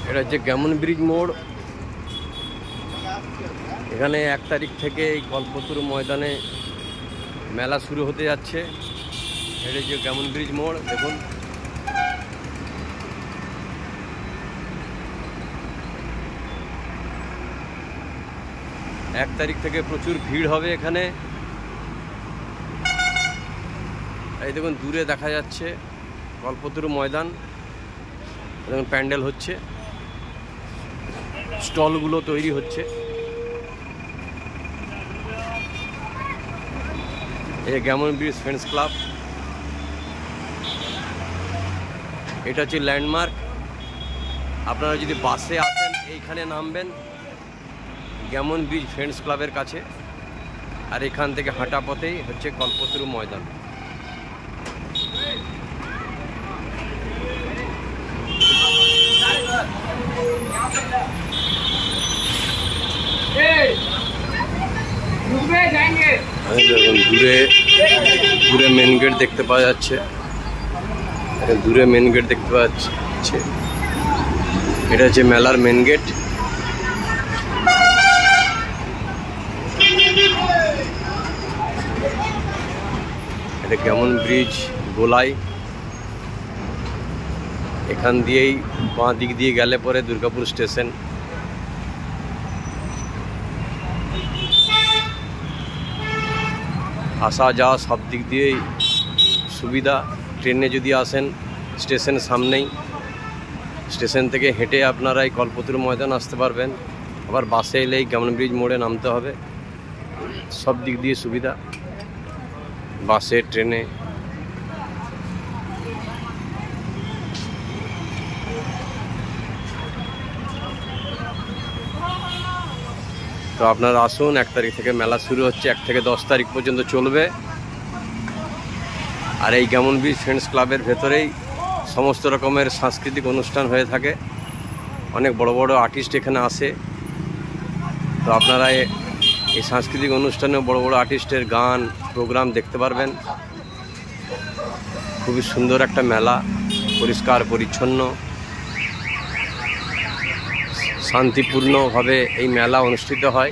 এটা হচ্ছে Gammon bridge মোড়। এখানে 1 তারিখ থেকে এই কল্পতরু ময়দানে মেলা শুরু হতে যাচ্ছে। এটা হচ্ছে গ্যামন ব্রিজ মোড়। দেখুন এক তারিখ থেকে প্রচুর ভিড় হবে এখানে। এই দেখুন দূরে দেখা যাচ্ছে কল্পতরু ময়দান। দেখুন প্যান্ডেল হচ্ছে, স্টলগুলো তৈরি হচ্ছে। এই গ্যামন ব্রিজ ফ্রেন্ডস ক্লাব, এটা হচ্ছে ল্যান্ডমার্ক। আপনারা যদি বাসে আসেন এইখানে নামবেন গ্যামন ব্রিজ ফ্রেন্ডস ক্লাবের কাছে, আর এখান থেকে হাঁটা পথেই হচ্ছে কল্পতরু ময়দান। দূরে মেন গেট দেখতে পাওয়া যাচ্ছে, দূরে মেন গেট দেখতে পাওয়া যাচ্ছে। এটা হচ্ছে মেলার মেন গেট। এটা গ্যামন ব্রিজ গোলাই। এখান দিয়েই বাঁ দিক দিয়ে গেলে পরে দুর্গাপুর স্টেশন। আসা যাওয়া সব দিক দিয়েই সুবিধা। ট্রেনে যদি আসেন স্টেশন সামনেই, স্টেশন থেকে হেঁটে আপনারা এই কল্পতরু ময়দান আসতে পারবেন। আবার বাসে এলেই গ্যামন ব্রিজ মোড়ে নামতে হবে। সব দিক দিয়ে সুবিধা, বাসে ট্রেনে। তো আপনারা আসুন, 1 তারিখ থেকে মেলা শুরু হচ্ছে, 1 থেকে 10 তারিখ পর্যন্ত চলবে। আর এই গ্যামন ব্রিজ ফ্রেন্ডস ক্লাবের ভেতরেই সমস্ত রকমের সাংস্কৃতিক অনুষ্ঠান হয়ে থাকে। অনেক বড় বড় আর্টিস্ট এখানে আসে। তো আপনারা এই সাংস্কৃতিক অনুষ্ঠানে বড় বড় আর্টিস্টের গান প্রোগ্রাম দেখতে পারবেন। খুবই সুন্দর একটা মেলা, পরিষ্কার পরিচ্ছন্ন, শান্তিপূর্ণভাবে এই মেলা অনুষ্ঠিত হয়।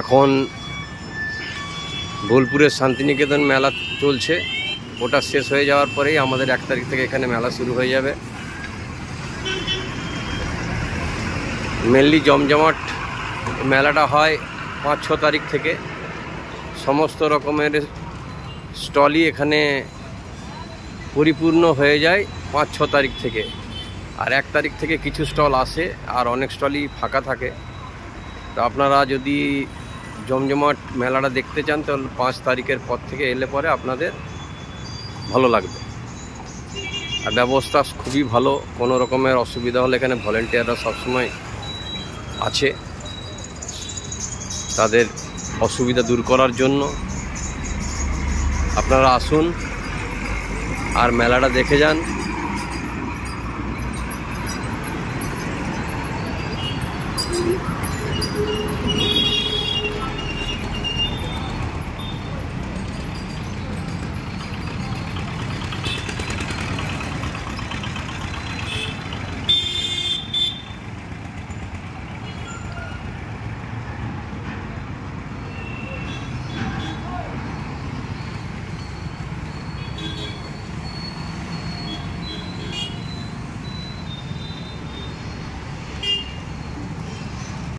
এখন বোলপুরের শান্তিনিকেতন মেলা চলছে, ওটা শেষ হয়ে যাওয়ার পরেই আমাদের 1 তারিখ থেকে এখানে মেলা শুরু হয়ে যাবে। মেনলি জমজমাট মেলাটা হয় 5-6 তারিখ থেকে। সমস্ত রকমের স্টলই এখানে পরিপূর্ণ হয়ে যায় 5-6 তারিখ থেকে। আর 1 তারিখ থেকে কিছু স্টল আসে, আর অনেক স্টলই ফাঁকা থাকে। তো আপনারা যদি জমজমাট মেলাটা দেখতে চান তাহলে 5 তারিখের পর থেকে এলে পরে আপনাদের ভালো লাগবে। আর ব্যবস্থা খুবই ভালো, কোনো রকমের অসুবিধা হলে এখানে ভলেন্টিয়াররা সবসময় আছে তাদের অসুবিধা দূর করার জন্য। আপনারা আসুন আর মেলাটা দেখে যান।